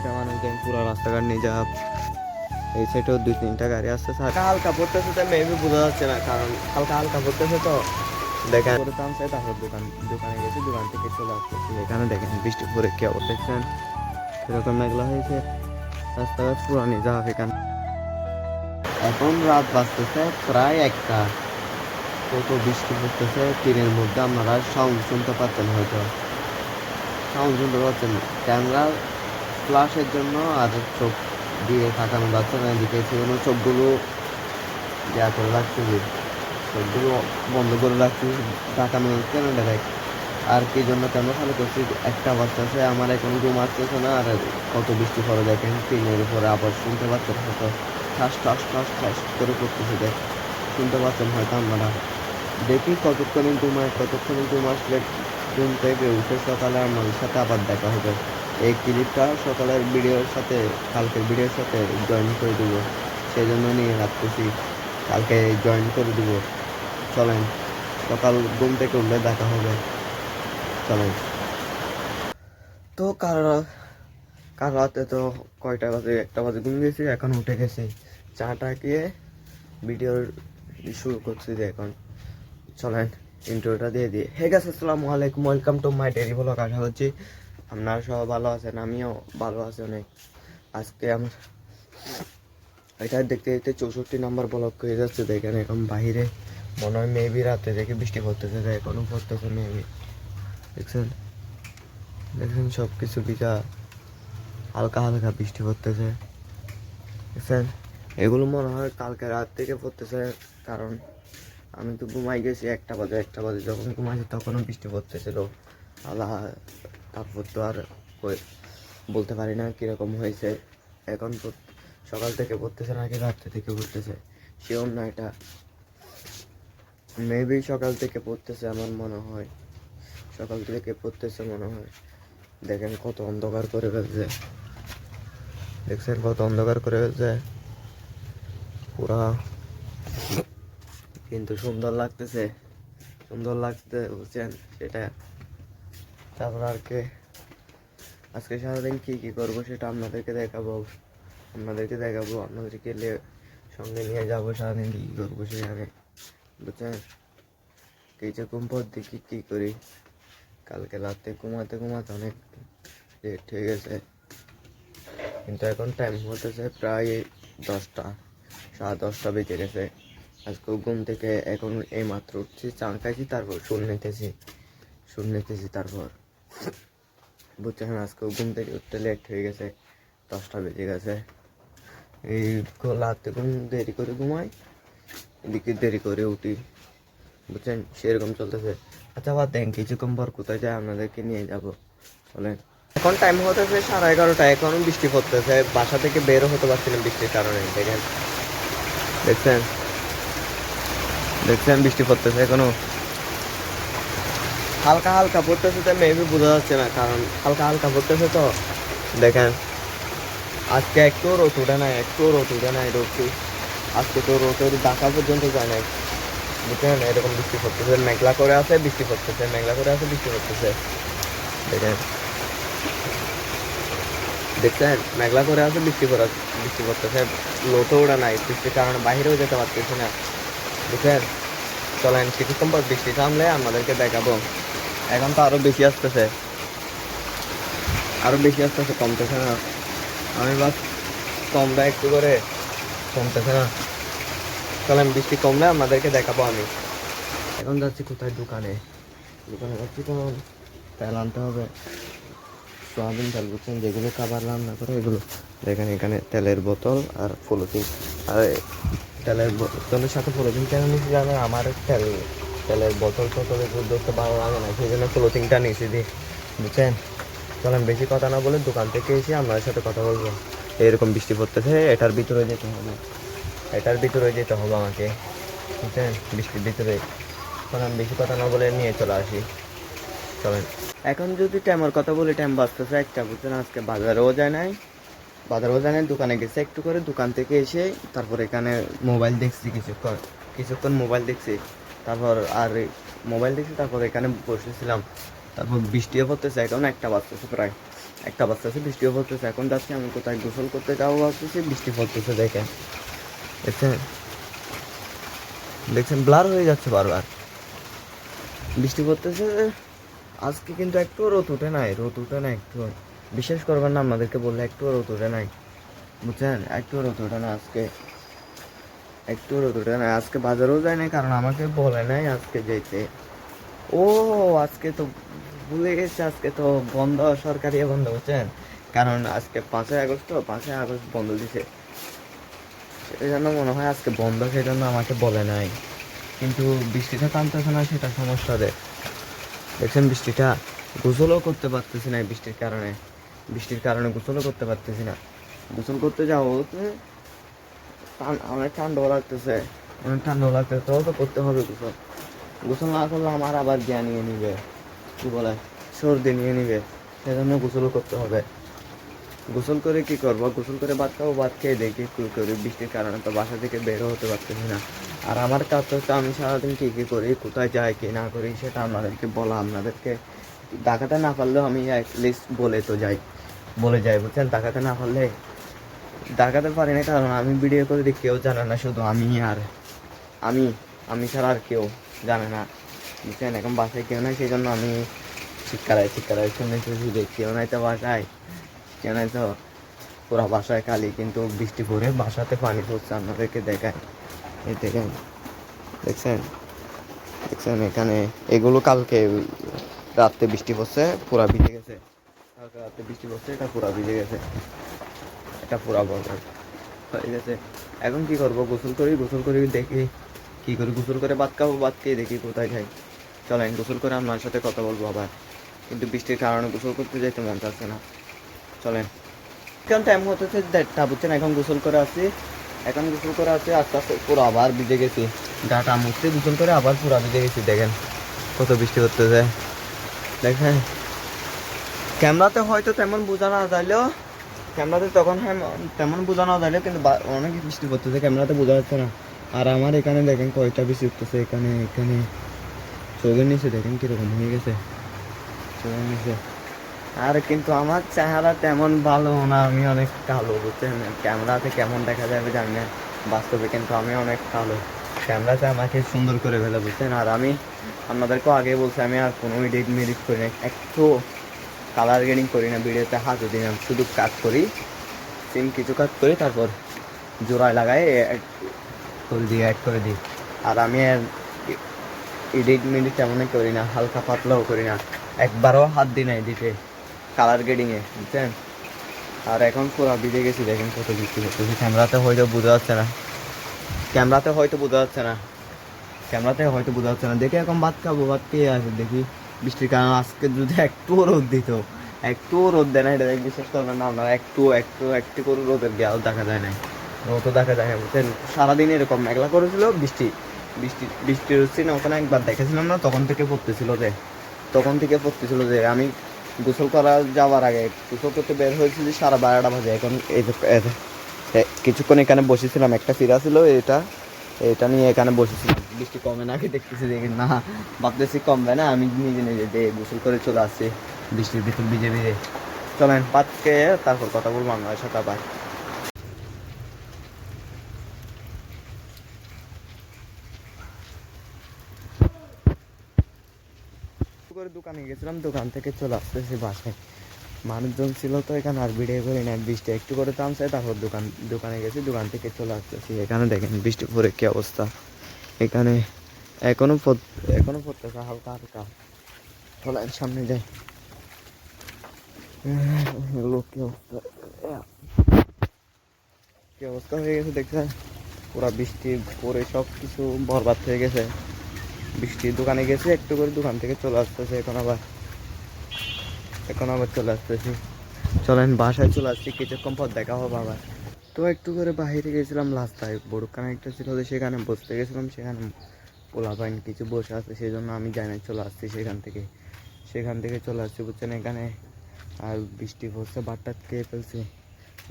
সাইডে মানুষজন পুরো রাস্তাঘাট নিয়ে যা, এই সাইডেও 2-3টা গাড়ি আসছে। হালকা হালকা পড়তেছে, তো মেবি বোঝা যাচ্ছে না, কারণ হালকা হালকা পড়তেছে তো। দেখেন তারপর দোকানে গেছি, দোকান থেকে চলে আসতেছি। এখানে দেখেন বৃষ্টি পরে কি অবস্থা দেখছেন, এরকম মেঘলা হয়েছে, রাস্তাঘাট পুরো নিয়ে যাওয়া। এখানে এখন রাত বাজতেছে প্রায় 1টা, কত বৃষ্টি পড়তেছে ট্রেনের মধ্যে। আপনারা সাউন্ড শুনতে পাচ্ছেন, হয়তো সাউন্ড শুনতে পাচ্ছেন। ক্যামেরা ফ্ল্যাশের জন্য আর চোখ দিয়ে তাকানো যাচ্ছে না, এদিকে সেজন্য চোখগুলো দেয়া করে রাখছি, চোখগুলো বন্ধ করে রাখছি, তাকানো যাচ্ছে না ডাইরেক্ট। আর কি জন্য কেন ভালো করছি, 1টা বাজতেছে, আমার এখন ঘুম আসতেছে না। আর কত বৃষ্টি পড়ে দেখেন, ট্রেনের উপরে আবার শুনতে পাচ্ছেন হয়তো ঠাস ঠাস ঠাস ঠাস করে পড়তেছে, দেখ শুনতে পাচ্ছেন হয়তো আপনারা। দেখি কতক্ষণে ঘুম আসলে ঘুম থেকে উঠে সকালে আমাদের সাথে আবার দেখা হবে। এই ক্লিপটা সকালের ভিডিওর সাথে, কালকের ভিডিওর সাথে জয়েন করে দেবো, সেই জন্য নিয়ে রাখতেছি, কালকে জয়েন করে দেবো। চলেন সকাল ঘুম থেকে উঠলে দেখা হবে, চলেন। তো কাল রাতে তো কয়টা বাজে, 1টা বাজে ঘুম গেছি, এখন উঠে গেছি, চাটা খেয়ে ভিডিওর শুরু করছি যে এখন। চলেন ইন্ট্রোটা দিয়ে দিই। হে গাইস, আসসালামু আলাইকুম, welcome to my daily blog. আশা করছি আপনারা সবাই ভালো আছেন, আমিও ভালো আছি অনেক। আজকে আমার এটা দেখতে দেখতে 64 নাম্বার ব্লগ হয়ে যাচ্ছে। দেখেন এখন বাইরে মনে হয় মেবি রাতে দেখে বৃষ্টি পড়তেছে, এখনো পড়তেছে মেবি। দেখছেন দেখছেন সব কিছু ভিজা, হালকা হালকা বৃষ্টি পড়তেছে, দেখছেন। এগুলো মনে হয় কালকে রাত থেকে পড়তেছে, কারণ আমি তো ঘুমাই গেছি 1টা বাজে যখন ঘুমাইছি তখনও বৃষ্টি পড়তেছিল। আল্লাহ, তারপর তো আর বলতে পারি না কীরকম হয়েছে। এখন তো সকাল থেকে পড়তেছে নাকি রাত্রে থেকে পড়তেছে শিওর না, এটা মেবি সকাল থেকে পড়তেছে, আমার মনে হয় সকাল থেকে পড়তেছে মনে হয়। দেখেন কত অন্ধকার করে ফেলছে, দেখছেন কত অন্ধকার করে ফেলছে পুরা, কিন্তু সুন্দর লাগতেছে বুঝছেন সেটা। তারপর আর কি আজকে সারাদিন কি কি করবো সেটা আপনাদেরকে দেখাবো, আপনাদেরকে সঙ্গে নিয়ে যাবো, সারাদিন কি কি করবো সেখানে, বুঝছেন। কিছুক্ষণ পর দেখি কি করি। কালকে রাতে ঘুমাতে অনেক লেট হয়ে গেছে, কিন্তু এখন টাইম হতেছে প্রায় 10টা, 10:30 বেজে গেছে। আজকে ঘুম থেকে এখন এই মাত্র উঠছি, চান খাইছি, তারপর শুন নিতেছি তারপর, বুঝছেন। আজকে ঘুম থেকে উঠতে লেট হয়ে গেছে, 10টা বেজে গেছে। এই রাতে দেরি করে ঘুমাই, এদিকে দেরি করে উঠি, বুঝছেন, সেরকম চলতেছে। আচ্ছা বাদ দেন, কিছুক্ষণ পর কোথায় যায় আপনাদেরকে নিয়ে যাব, চলেন। এখন টাইম হতেছে 11:30, এখনো বৃষ্টি পড়তেছে, বাসা থেকে বেরও হতে পারছি না বৃষ্টির কারণে। দেখছেন বৃষ্টি পড়তেছে, এখনো হালকা হালকা পড়তেছে, তো মেবি বোঝা যাচ্ছে না, কারণ হালকা হালকা পড়তেছে তো। দেখেন আজকে একটু রোদ উঠে নাই, আজকে তো রোদের ঢাকা পর্যন্ত যায় নাই, বুঝছেন। এরকম বৃষ্টি পড়তেছে, মেঘলা করে আছে, বৃষ্টি পড়তেছে। দেখছেন মেঘলা করে আছে, বৃষ্টি পড়তেছে, লোটও ওঠা নাই, বৃষ্টির কারণে বাইরেও যেতে পারতেছি না, বুঝছেন। চলেন কিছুক্ষণ পর বৃষ্টি থামলে আমাদেরকে দেখাবো। এখন তো আরো বেশি আসতেছে, কমতেছে না। আমি বাস কমবে একটু করে, কমতেছে না। চলেন বৃষ্টি কমলে আমাদেরকে দেখাবো। আমি এখন যাচ্ছি কোথায়, দোকানে যাচ্ছি, কারণ তেল আনতে হবে, সোয়াবিন তেল, বুঝছেন, যেগুলো খাবার রান্না করে এগুলো। দেখেন এখানে তেলের বোতল আর পলিথিন, আর তেলের বোতলের সাথে পলিথিন কেন নিচ্ছি জানেন, আমার তেলের বোতল এগুলো ধরতে ভালো লাগে না, সেই জন্য পলিথিনটা নিচে দিই, বুঝছেন। চলেন বেশি কথা না বলে দোকান থেকে এসে আপনাদের সাথে কথা বলবো। এরকম বৃষ্টি পড়তেছে, এটার ভিতরে যেতে হবে আমাকে, বুঝছেন, বৃষ্টির ভিতরে। চলেন বেশি কথা না বলে নিয়ে চলে আসি, চলেন। এখন যদি টাইমের কথা বলি, টাইম বাজতেছে 1টা, বুঝছেন। আজকে বাজারেও যায় নাই, দোকানে গেছে একটু করে, দোকান থেকে এসে তারপর এখানে মোবাইল দেখছি, কিছুক্ষণ মোবাইল দেখছি, তারপর এখানে বসেছিলাম, তারপর বৃষ্টিও পড়তেছে, এখন 1টা বাজতেছে প্রায়। একটা বাজতেছে, বৃষ্টিও পড়তেছে। এখন যাচ্ছি আমি কোথায় গোসল করতে যাবো ভাবতেছি, বৃষ্টি পড়তেছে দেখেন, দেখছেন দেখছেন ব্লার হয়ে যাচ্ছে বারবার, বৃষ্টি পড়তেছে। আজকে কিন্তু একটু রোদ উঠে নাই, রোদ উঠে নাই একটু, বিশ্বাস করবেন না আপনাদেরকে বললে, একটু রোদ উঠে নাই, বুঝছেন, একটু রোদ উঠে না আজকে, একটু রোদ উঠে নাই আজকে। বাজারেও যায় নাই কারণ আমাকে বলে নাই আজকে যেতে। ও আজকে তো ভুলে গেছি, আজকে তো বন্ধ, সরকারি বন্ধ, বুঝছেন, কারণ আজকে 5ই আগস্ট, তো 5ই আগস্ট বন্ধ দিছে, সেই জন্য মনে হয় আজকে বন্ধ, সেই জন্য আমাকে বলে নাই। কিন্তু বৃষ্টিটা থামতেছে না, সেটা সমস্যা দেখছেন বৃষ্টিটা, গোসলও করতে পারতেছি না বৃষ্টির কারণে, বৃষ্টির কারণে গোসলও করতে পারতেছি না। গোসল করতে যাবো, অনেক ঠান্ডাও লাগতেছে, অনেক ঠান্ডাও লাগতেছে, তো করতে হবে গোসল। গোসল না করলে আমার আবার জ্ঞান নিয়ে নিবে, কি বলে, সর্দি নিয়ে নিবে, সেজন্য গোসলও করতে হবে। গোসল করে কি করবো, গোসল করে ভাত খাবো, ভাত খেয়ে দেখি কি করি, বৃষ্টির কারণে তো বাসা থেকে বেরো হতে পারতেছি না। আর আমার কাজ হচ্ছে আমি সারাদিন কী কী করি, কোথায় যাই কি না করি, সেটা আপনাদেরকে বলা, আপনাদেরকে দেখাতে না পারলেও আমি অ্যাটলিস্ট বলে তো যাই, বলে যাই, বুঝছেন, দেখাতে না পারলে, দেখাতে পারি না কারণ আমি ভিডিও করে দিই, কেউ জানে না, শুধু আমি আর আমি, আমি ছাড়া আর কেউ জানে না, বুঝছেন। এখন বাসায় কেউ নাই, সেই জন্য আমি চিৎকারায় শুনেছি যে কেউ নাই তো বাসায়, কেউ নাই তো, পুরা বাসায় খালি, কিন্তু বৃষ্টি পড়ে বাসাতে পানি পড়ছে, আপনাদেরকে দেখায়, এই দেখেন, দেখছেন দেখছেন এখানে, এগুলো কালকে রাত্রে বৃষ্টি পড়ছে, পুরা ভিজে গেছে, কালকে রাত্রে বৃষ্টি পড়ছে, এটা পুরা ভিজে গেছে, এটা পুরা বরবাদ হয়ে গেছে। এখন কি করবো, গোসল করি দেখি কি করি, গোসল করে ভাত খাবো, ভাত খেয়ে দেখি কোথায় যাই। চলেন গোসল করে আপনার সাথে কথা বলবো আবার, কিন্তু বৃষ্টির কারণে গোসল করতে যেতে মন চাচ্ছে না। চলেন, এখন টাইম হতেছে 1:30, বুঝছেন, এখন গোসল করে আসি, আস্তে আস্তে পুরো আবার ভিজে গেছি, গাটা মুছতে গোসল করে আবার পুরা ভিজে গেছি, দেখেন কত বৃষ্টি করতেছে, দেখেন। ক্যামেরাতে হয়তো তেমন বোঝা না যাইলেও, ক্যামেরাতে তখন হ্যাঁ তেমন বোঝা না যাইলেও কিন্তু অনেক বৃষ্টি পড়তেছে, ক্যামেরাতে বোঝা যাচ্ছে না। আর আমার এখানে দেখেন কয়টা বৃষ্টি উঠতেছে, এখানে এখানে চোখের নিচে দেখেন কিরকম হয়ে গেছে, চোখের নিচে। আর কিন্তু আমার চেহারা তেমন ভালো না, আমি অনেক কালো, বুঝছেন, ক্যামেরাতে কেমন দেখা যাবে জানি না, বাস্তবে কিন্তু আমি অনেক কালো, ক্যামেরাতে আমাকে সুন্দর করে ফেলে, বুঝছেন। আর আমি আপনাদেরকেও আগে বলছি, আমি আর কোনো এডিট করি না, একটু কালার গ্রেডিং করি না ভিডিওতে, হাতে দিন শুধু কাট করি, কিছু কাট করি, তারপর জোড়ায় লাগাই অ্যাড করে দিই। আর আমি এডিট তেমনই করি না, হালকা পাতলাও করি না, একবারও হাত দিই না এডিটে, কালার গ্রেডিংয়ে, বুঝছেন। আর এখন পুরো ভিজে গেছি, দেখেন কত বৃষ্টি করতেছে, ক্যামেরাতে হয়তো বোঝা যাচ্ছে না, দেখে এখন ভাত খাবো, ভাত খেয়ে আসে দেখি বৃষ্টির কারণে আজকে যদি একটুও রোদ দিত, একটুও রোদ দেয় না, এটা বিশ্বাস করবেন না আপনারা, একটু করে রোদের গেও দেখা যায় না, রোদও দেখা যায় না, বুঝছেন। সারাদিন এরকম মেঘলা করেছিল, বৃষ্টি হচ্ছে না, ওখানে একবার দেখেছিলাম না, তখন থেকে পড়তেছিল যে আমি গোসল করা যাওয়ার আগে, গোসল করতে বের হয়েছিল 12:30 বাজে, এখন এই কিছুক্ষণ এখানে বসেছিলাম, একটা ফিরা ছিল, এটা নিয়ে এখানে বসেছিলাম, বৃষ্টি কমে না, কি দেখতেছি দেখি না, ভাবতেছি কমবে না, আমি নিজে দিয়ে গোসল করে চলে আসছি বৃষ্টির ভিতর ভিজে ভিজে। চলেন ভাত খেয়ে তারপর কথা বলবো আপনার সাথে আবার। করে দোকানে গেছিলাম, দোকান থেকে চলে আসতেছি বাসায়, মানুষজন ছিল তো এখানে, আর ভিডিও করি না, বৃষ্টি একটু করে থামছে, তারপর দোকানে গেছি, দোকান থেকে চলে আসতেছি, এখানে দেখেন বৃষ্টি পরে কি অবস্থা, এখানে এখনো পড়তেছে হালকা হালকা। চলেন সামনে যাই, কি অবস্থা হয়ে গেছে দেখছেন, পুরা বৃষ্টি পরে সব কিছু বরবাদ হয়ে গেছে। বৃষ্টির দোকানে গেছি একটু করে, দোকান থেকে চলে আসতেছে, এখন আবার চলে আসতেছি। চলেন বাসায় চলে আসছি, কিছুক্ষণ পর দেখা হবে আবার। তো একটু করে বাইরে গেছিলাম রাস্তায়, বড়খানে একটা ছিল, সেখানে বসতে গেছিলাম, সেখানে পোলাপাইন কিছু বসে আছে, সেই জন্য আমি যাই না, চলে আসছি সেখান থেকে চলে আসছি, বুঝছেন। এখানে আর বৃষ্টি পড়ছে, ভাতটাত খেয়ে ফেলছি,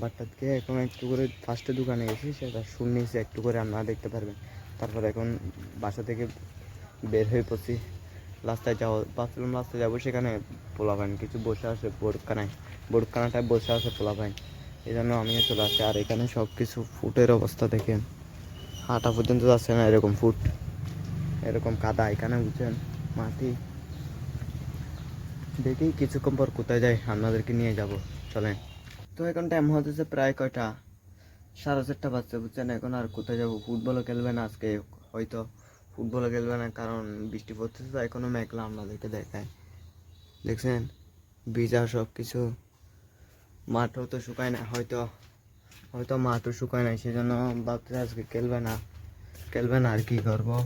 ভাতটাত খেয়ে এখন একটু করে ফার্স্টে দোকানে গেছি, সেটা শুনিয়েছি একটু করে, আপনারা দেখতে পারবেন। তারপর এখন বাসা থেকে বের হয়ে পড়ছি রাস্তায় যাবো, ভাবছিলাম রাস্তায় যাবো, সেখানে পোলাপাইন কিছু বসে আছে বড়ুকানাটায় বসে আছে পোলাপাইন, এই জন্য আমিও চলে আসছি। আর এখানে সব কিছু ফুটের অবস্থা দেখেন, হাঁটা পর্যন্ত যাচ্ছে না, এরকম ফুট, এরকম কাদা এখানে বুঝছেন, মাটি। দেখি কিছুক্ষণ পর কোথায় যাই, আপনাদেরকে নিয়ে যাব, চলেন। তো এখন টাইম হতেছে প্রায় কয়টা, 4:30 বাজছে বুঝছেন। এখন আর কোথায় যাবো, ফুটবলও খেলবে না আজকে, হয়তো ফুটবলও খেলবে না, কারণ বৃষ্টি পড়তেছে তো এখনো মেঘলা, আপনাদেরকে দেখায়, দেখছেন ভিজা সব কিছু। মাঠও তো শুকায় না, হয়তো হয়তো মাঠও শুকায় নাই, সেজন্য ভাবতে আজকে খেলবে না আর কি করবো।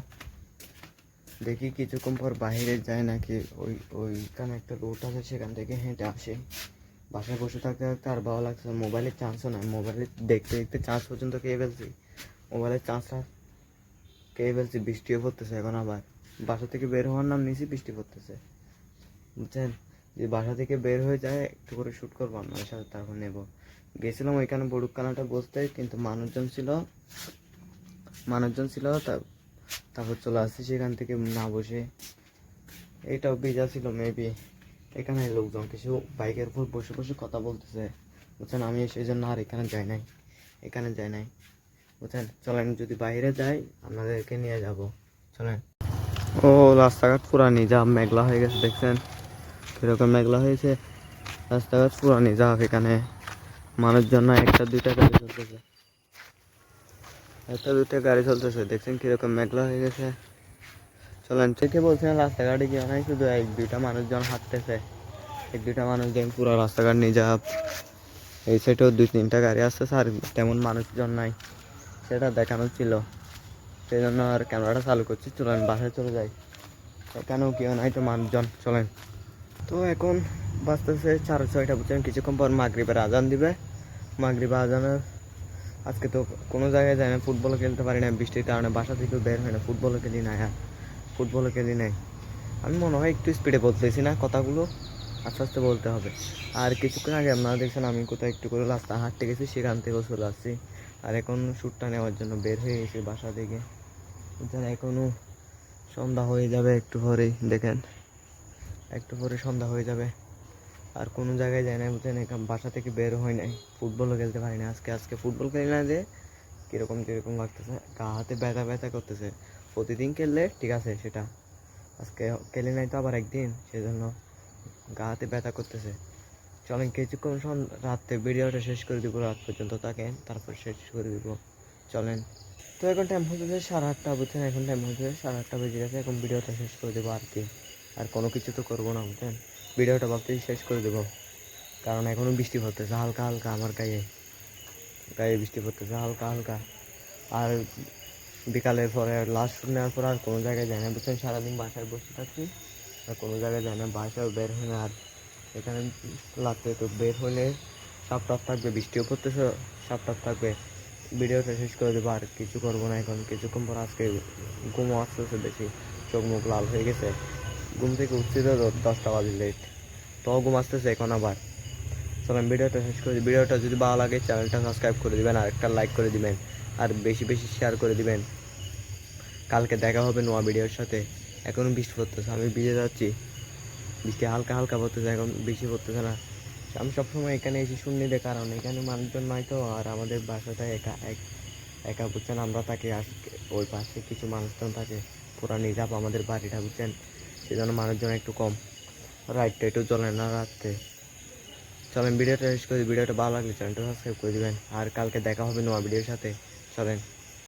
দেখি কিছুক্ষণ পর বাইরে যায় নাকি, ওইখানে একটা রোড আছে, সেখান থেকে হেঁটে আসে। বাসায় বসে থাকতে থাকতে আর ভালো লাগছে, মোবাইলের চান্সও নাই, মোবাইলে দেখতে দেখতে চার্জ পর্যন্ত খেয়ে ফেলছি, মোবাইলের চার্জটা খেয়ে ফেলছি। বৃষ্টিও পড়তেছে এখন, আবার বাসা থেকে বের হওয়ার নাম নিয়েছি, বৃষ্টি পড়তেছে বুঝছেন। যে বাসা থেকে বের হয়ে যায় একটু করে শ্যুট করবো আপনার সাথে, তারপর নেবো। গেছিলাম ওইখানে বড়ুকানাটা বসতে, কিন্তু মানুষজন ছিল তারপর চলে আসছি সেখান থেকে না বসে। এটাও ভিজা ছিল মেবি, এখানে লোকজন কিছু বাইকের উপর বসে বসে কথা বলতেছে বুঝছেন। আমি সেই জন্য আর এখানে যাই নাই বুঝছেন। চলেন যদি বাইরে যাই আপনাদেরকে নিয়ে যাব, চলেন। ও রাস্তাঘাট পুরা নিজাম, মেঘলা হয়ে গেছে, দেখছেন কিরকম মেঘলা হয়েছে, রাস্তাঘাট পুরা নিজাম। এখানে মানুষজন না, একটা দুইটা গাড়ি চলতেছে, দেখছেন কিরকম মেঘলা হয়ে গেছে। চলেন, থেকে বলছিলেন রাস্তাঘাটে গিয়ে নাই, শুধু এক দুইটা মানুষজন হাঁটতেছে, এক দুইটা মানুষজন, পুরো রাস্তাঘাট নিজাম। এই সাইডেও 2-3টা গাড়ি আসতেছে, আর তেমন মানুষজন নাই, সেটা দেখানো ছিল, সেই জন্য আর ক্যামেরাটা চালু করছি। চলেন বাসায় চলে যাই, এখানেও কেউ নাই তো মানুষজন, চলেন। তো এখন বাজতেছে 6:30 বুঝছেন। কিছুক্ষণ পর মাগরিবের আজান দিবে, মাগরিবের আজানের আজকে তো কোনো জায়গায় যায় না, ফুটবলও খেলতে পারি না বৃষ্টির কারণে, বাসা থেকেও বের হয় না, ফুটবলও খেলি নাই। আমি মনে হয় একটু স্পিডে বলতেছি না কথাগুলো, আস্তে আস্তে বলতে হবে। আর কিছুক্ষণ আগে আপনারা দেখছেন আমি কোথাও একটু করে রাস্তা হাঁটতে গেছি, সেখান থেকেও চলে আসছি। আর এখন শ্যুটটা নেওয়ার জন্য বের হয়ে গেছি বাসা থেকে, বুঝছেন। এখনও সন্ধ্যা হয়ে যাবে একটু পরেই, দেখেন একটু পরে সন্ধ্যা হয়ে যাবে। আর কোনো জায়গায় যায় না বুঝছেন, এখন বাসা থেকে বের হয় নাই, ফুটবলও খেলতে পারি না আজকে ফুটবল খেলি না যে কীরকম লাগতেছে, গা হাতে ব্যথা করতেছে। প্রতিদিন খেললে ঠিক আছে সেটা, আজকে খেলি নাই তো আবার একদিন, সেজন্য গা হাতে ব্যথা করতেছে। চলেন কিছুক্ষণ রাতে ভিডিওটা শেষ করে দিব, রাত পর্যন্ত থাকেন, তারপর শেষ করে দিব, চলেন। তো এখন টাইম হচ্ছে 8:30 বুঝছেন, এখন টাইম হচ্ছে 8:30 বেজে গেছে, এখন ভিডিওটা শেষ করে দেবো আর কি। আর কোনো কিছু তো করবো না বুঝছেন, ভিডিওটা ভাবতেই শেষ করে দেবো, কারণ এখনও বৃষ্টি পড়তেছে হালকা হালকা, আমার গায়ে বৃষ্টি পড়তেছে হালকা হালকা। আর বিকালের পরে লাস্ট শুট নেওয়ার পর আর কোনো জায়গায় যায় না বুঝছেন, সারাদিন বাসায় বসে থাকি, আর কোনো জায়গায় যায় না, বাসায় বের হয় না। আর এখানে রাতে তো বের হলে সাপ থাকবে, বৃষ্টিও পড়তেছে, সাপ থাকবে। ভিডিওটা শেষ করে দেবো, আর কিছু করবো না এখন। কিছুক্ষণ পর আজকে ঘুমও আসতেছে বেশি, চোখ মুখ লাল হয়ে গেছে, ঘুম থেকে উঠছি তো 10টা বাজে লেট, তো ঘুম আসতেছে এখন আবার। চলেন ভিডিওটা শেষ করে দিই। ভিডিওটা যদি ভালো লাগে চ্যানেলটা সাবস্ক্রাইব করে দিবেন, আর একটা লাইক করে দিবেন, আর বেশি বেশি শেয়ার করে দিবেন। কালকে দেখা হবে নয়া ভিডিওর সাথে। এখনও বৃষ্টি পড়তেছে, আমি ভিজে যাচ্ছি, বৃষ্টি হালকা হালকা পড়তেছে, এখন বেশি পড়তেছে না। আমি সবসময় এখানে এসে শুনি দে, কারণ এখানে মানুষজন নাই তো, আর আমাদের বাসাটা একা বুঝছেন, আমরা থাকি, ওই পাশে কিছু মানুষজন থাকে, পুরা নিজাপ আমাদের বাড়িটা বুঝছেন, সেই জন্য মানুষজন একটু কম, রাইটটা একটু চলে না রাখতে। চলেন ভিডিওটা শেষ করি, ভিডিওটা ভালো লাগলে চ্যানেলটা সাবস্ক্রাইব করে দিবেন, আর কালকে দেখা হবে নয়া ভিডিওর সাথে, চলেন।